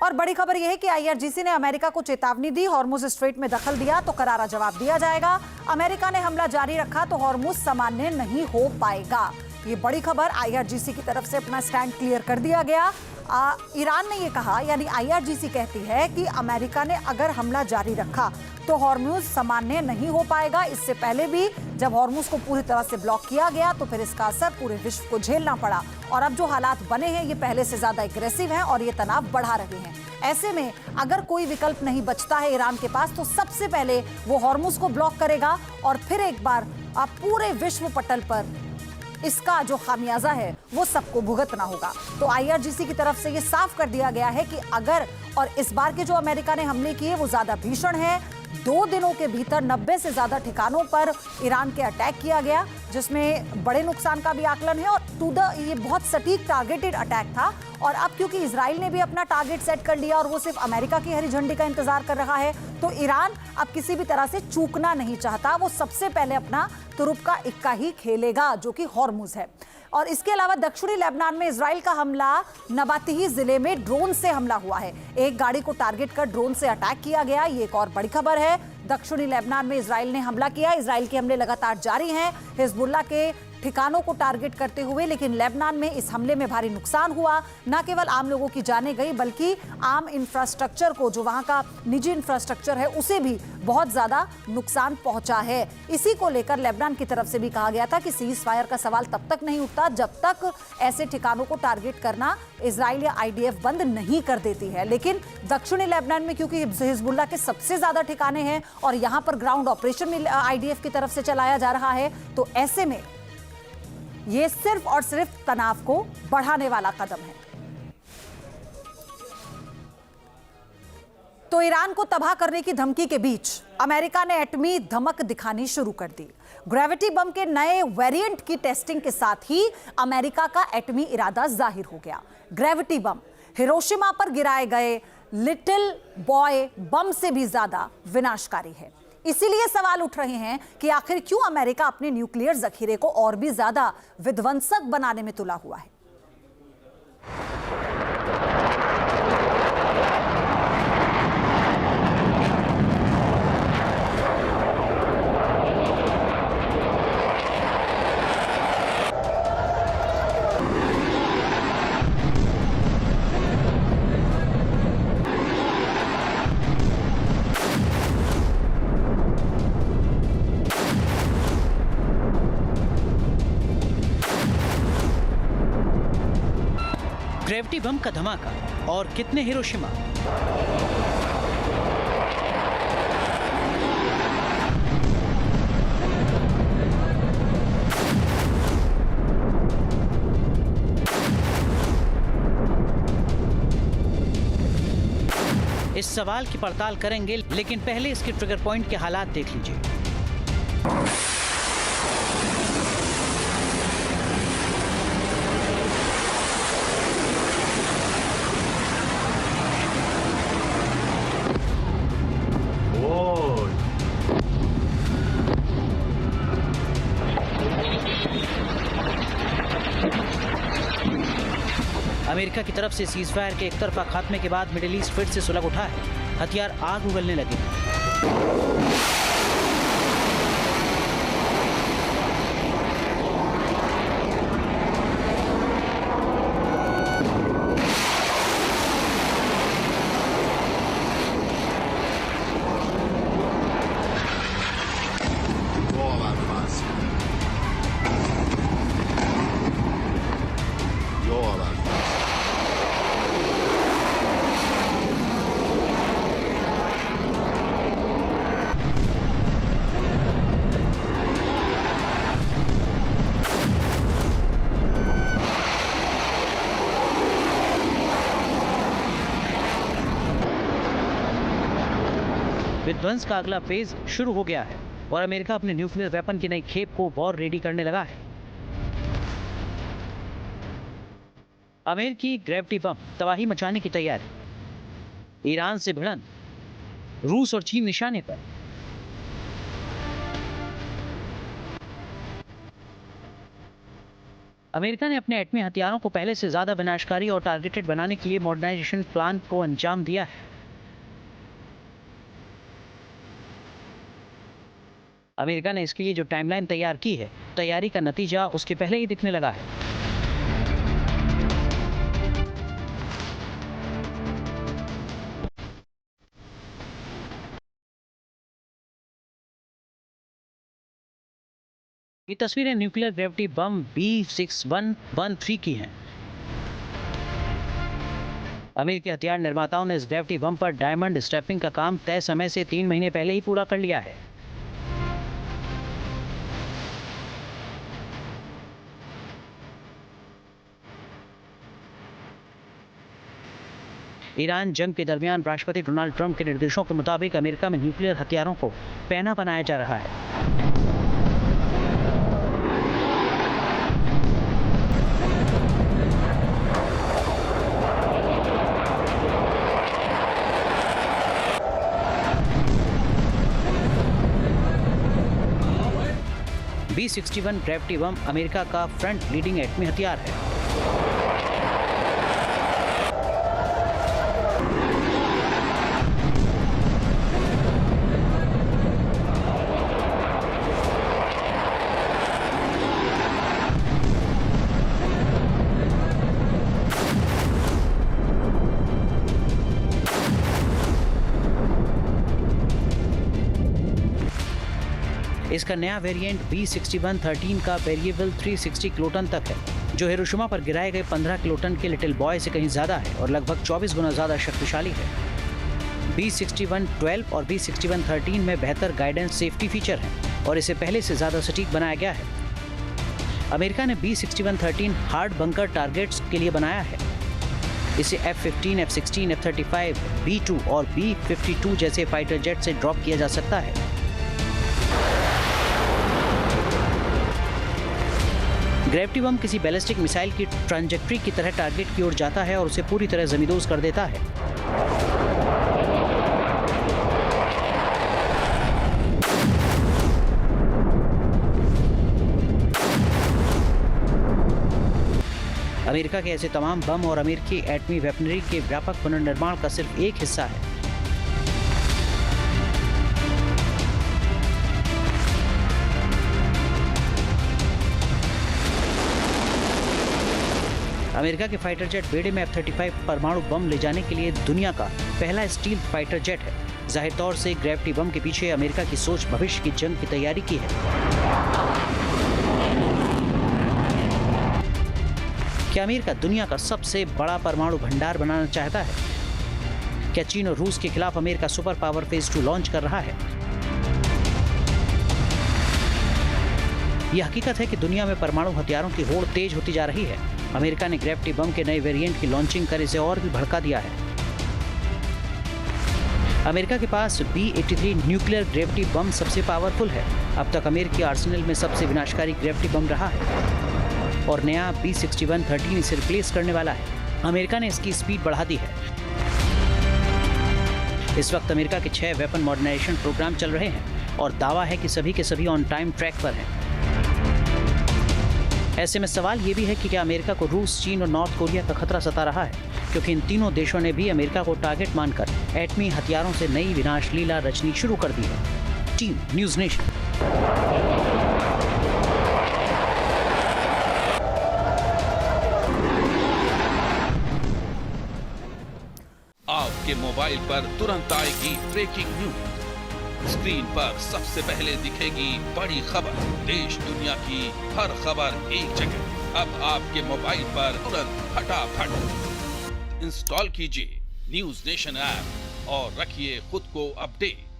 और बड़ी खबर यह है कि आईआरजीसी ने अमेरिका को चेतावनी दी, हॉर्मुज स्ट्रेट में दखल दिया तो करारा जवाब दिया जाएगा। अमेरिका ने हमला जारी रखा तो हॉर्मुज सामान्य नहीं हो पाएगा। ये बड़ी खबर, आईआरजीसी की तरफ से अपना स्टैंड क्लियर कर दिया गया। ईरान ने ये कहा, यानी आईआरजीसी कहती है कि अमेरिका ने अगर हमला जारी रखा तो हॉर्मुज सामान्य नहीं हो पाएगा। इससे पहले भी जब हॉर्मुज को पूरी तरह से ब्लॉक किया गया तो फिर इसका असर पूरे विश्व को झेलना पड़ा। और अब जो हालात बने हैं ये पहले से ज्यादा एग्रेसिव हैं और ये तनाव बढ़ा रहे हैं। ऐसे में अगर कोई विकल्प नहीं बचता है ईरान के पास तो सबसे पहले वो हॉर्मुज को ब्लॉक करेगा और फिर एक बार पूरे विश्व पटल पर इसका जो खामियाजा है वो सबको भुगतना होगा। तो आईआरजीसी की तरफ से ये साफ कर दिया गया है कि अगर, और इस बार के जो अमेरिका ने हमले किए वो ज्यादा भीषण है। 2 दिनों के भीतर 90 से ज्यादा ठिकानों पर ईरान के अटैक किया गया, जिसमें बड़े नुकसान का भी आकलन है और ये बहुत सटीक टारगेटेड अटैक था। और अब क्योंकि इजराइल ने भी अपना टारगेट सेट कर लिया और वो सिर्फ अमेरिका की हरी झंडी का इंतजार कर रहा है, तो ईरान अब किसी भी तरह से चूकना नहीं चाहता। वो सबसे पहले अपना तुरुप का इक्का ही खेलेगा, जो कि हॉर्मुज है। और इसके अलावा दक्षिणी लेबनान में इजराइल का हमला, नबातिही जिले में ड्रोन से हमला हुआ है। एक गाड़ी को टारगेट कर ड्रोन से अटैक किया गया। ये एक और बड़ी खबर है। दक्षिणी लेबनान में इजराइल ने हमला किया। इजराइल के हमले लगातार जारी हैं हिजबुल्लाह के ठिकानों को टारगेट करते हुए, लेकिन लेबनान में इस हमले में भारी नुकसान हुआ। न केवल आम लोगों की जानें गई बल्कि आम इंफ्रास्ट्रक्चर को, जो वहां का निजी इंफ्रास्ट्रक्चर है, उसे भी बहुत ज्यादा नुकसान पहुंचा है। इसी को लेकर लेबनान की तरफ से भी कहा गया था कि सीज फायर का सवाल तब तक नहीं उठता जब तक ऐसे ठिकानों को टारगेट करना इजराइल या आईडीएफ बंद नहीं कर देती है। लेकिन दक्षिणी लेबनान में क्योंकि हिजबुल्लाह के सबसे ज्यादा ठिकाने हैं और यहां पर ग्राउंड ऑपरेशन भी आईडीएफ की तरफ से चलाया जा रहा है, तो ऐसे में ये सिर्फ और सिर्फ तनाव को बढ़ाने वाला कदम है। तो ईरान को तबाह करने की धमकी के बीच अमेरिका ने एटमी धमक दिखानी शुरू कर दी। ग्रेविटी बम के नए वेरिएंट की टेस्टिंग के साथ ही अमेरिका का एटमी इरादा जाहिर हो गया। ग्रेविटी बम हिरोशिमा पर गिराए गए लिटिल बॉय बम से भी ज्यादा विनाशकारी है। इसीलिए सवाल उठ रहे हैं कि आखिर क्यों अमेरिका अपने न्यूक्लियर जखीरे को और भी ज्यादा विध्वंसक बनाने में तुला हुआ है। ग्रेविटी बम का धमाका और कितने हिरोशिमा। इस सवाल की पड़ताल करेंगे, लेकिन पहले इसके ट्रिगर पॉइंट के हालात देख लीजिए। अमेरिका की तरफ से सीज फायर के एक तरफा खात्मे के बाद मिडिल ईस्ट फिर से सुलग उठा है। हथियार आग उगलने लगे। विध्वंस का अगला फेज शुरू हो गया है और अमेरिका अपने न्यूक्लियर वेपन की नई खेप को वॉर रेडी करने लगा है। अमेरिकी ग्रेविटी बम तबाही मचाने की तैयारी। ईरान से भिड़ंत, रूस और चीन निशाने पर। अमेरिका ने अपने एटमी हथियारों को पहले से ज्यादा विनाशकारी और टारगेटेड बनाने के लिए मॉडर्नाइजेशन प्लान को अंजाम दिया है। अमेरिका ने इसके लिए जो टाइमलाइन तैयार की है, तैयारी का नतीजा उसके पहले ही दिखने लगा है। ये तस्वीरें न्यूक्लियर ग्रेविटी बम B6113 की हैं। अमेरिकी हथियार निर्माताओं ने इस ग्रेविटी बम पर डायमंड स्टैंपिंग का काम तय समय से 3 महीने पहले ही पूरा कर लिया है। ईरान जंग के दरमियान राष्ट्रपति डोनाल्ड ट्रंप के निर्देशों के मुताबिक अमेरिका में न्यूक्लियर हथियारों को पैना बनाया जा रहा है। B61 ग्रेविटी बम अमेरिका का फ्रंट लीडिंग एटमी हथियार है। इसका नया वेरिएंट B6113 का वेरिएबल 360 किलोटन तक है, जो हिरोशिमा पर गिराए गए 15 किलोटन के लिटिल बॉय से कहीं ज्यादा है और लगभग 24 गुना ज्यादा शक्तिशाली है। B6112 और B6113 में बेहतर गाइडेंस सेफ्टी फीचर हैं और इसे पहले से ज्यादा सटीक बनाया गया है। अमेरिका ने B6113 हार्ड बंकर टारगेट्स के लिए बनाया है। इसे F-15, F-16, F-35, B-2 और B-52 जैसे फाइटर जेट से ड्रॉप किया जा सकता है। ग्रेविटी बम किसी बैलिस्टिक मिसाइल की ट्रांजेक्ट्री की तरह टारगेट की ओर जाता है और उसे पूरी तरह जमींदोज कर देता है। अमेरिका के ऐसे तमाम बम और अमेरिकी एटमी वेपनरी के व्यापक पुनर्निर्माण का सिर्फ एक हिस्सा है। अमेरिका के फाइटर जेट बेड़े में F-35 परमाणु बम ले जाने के लिए दुनिया का पहला स्टील फाइटर जेट है। जाहिर तौर से ग्रेविटी बम के पीछे अमेरिका की सोच भविष्य की जंग की तैयारी की है। क्या अमेरिका दुनिया का सबसे बड़ा परमाणु भंडार बनाना चाहता है? क्या चीन और रूस के खिलाफ America super power phase 2 launch कर रहा है? यह हकीकत है कि दुनिया में परमाणु हथियारों की होड़ तेज होती जा रही है। अमेरिका ने ग्रेविटी बम के नए वेरिएंट की लॉन्चिंग कर इसे और भी भड़का दिया है। अमेरिका के पास B-83 न्यूक्लियर ग्रेविटी बम सबसे पावरफुल है। अब तक अमेरिकी आर्सेनल में सबसे विनाशकारी ग्रेविटी बम रहा है और नया B6113 इसे रिप्लेस करने वाला है। अमेरिका ने इसकी स्पीड बढ़ा दी है। इस वक्त अमेरिका के 6 वेपन मॉडर्नाइजेशन प्रोग्राम चल रहे हैं और दावा है कि सभी के सभी ऑन टाइम ट्रैक पर हैं। ऐसे में सवाल ये भी है कि क्या अमेरिका को रूस, चीन और नॉर्थ कोरिया का खतरा सता रहा है, क्योंकि इन तीनों देशों ने भी अमेरिका को टारगेट मानकर एटमी हथियारों से नई विनाश लीला रचनी शुरू कर दी है। Team news nation. आपके मोबाइल पर तुरंत आएगी ब्रेकिंग न्यूज। स्क्रीन पर सबसे पहले दिखेगी बड़ी खबर। देश दुनिया की हर खबर एक जगह। अब आपके मोबाइल पर तुरंत फटाफट इंस्टॉल कीजिए न्यूज़ नेशन ऐप और रखिए खुद को अपडेट।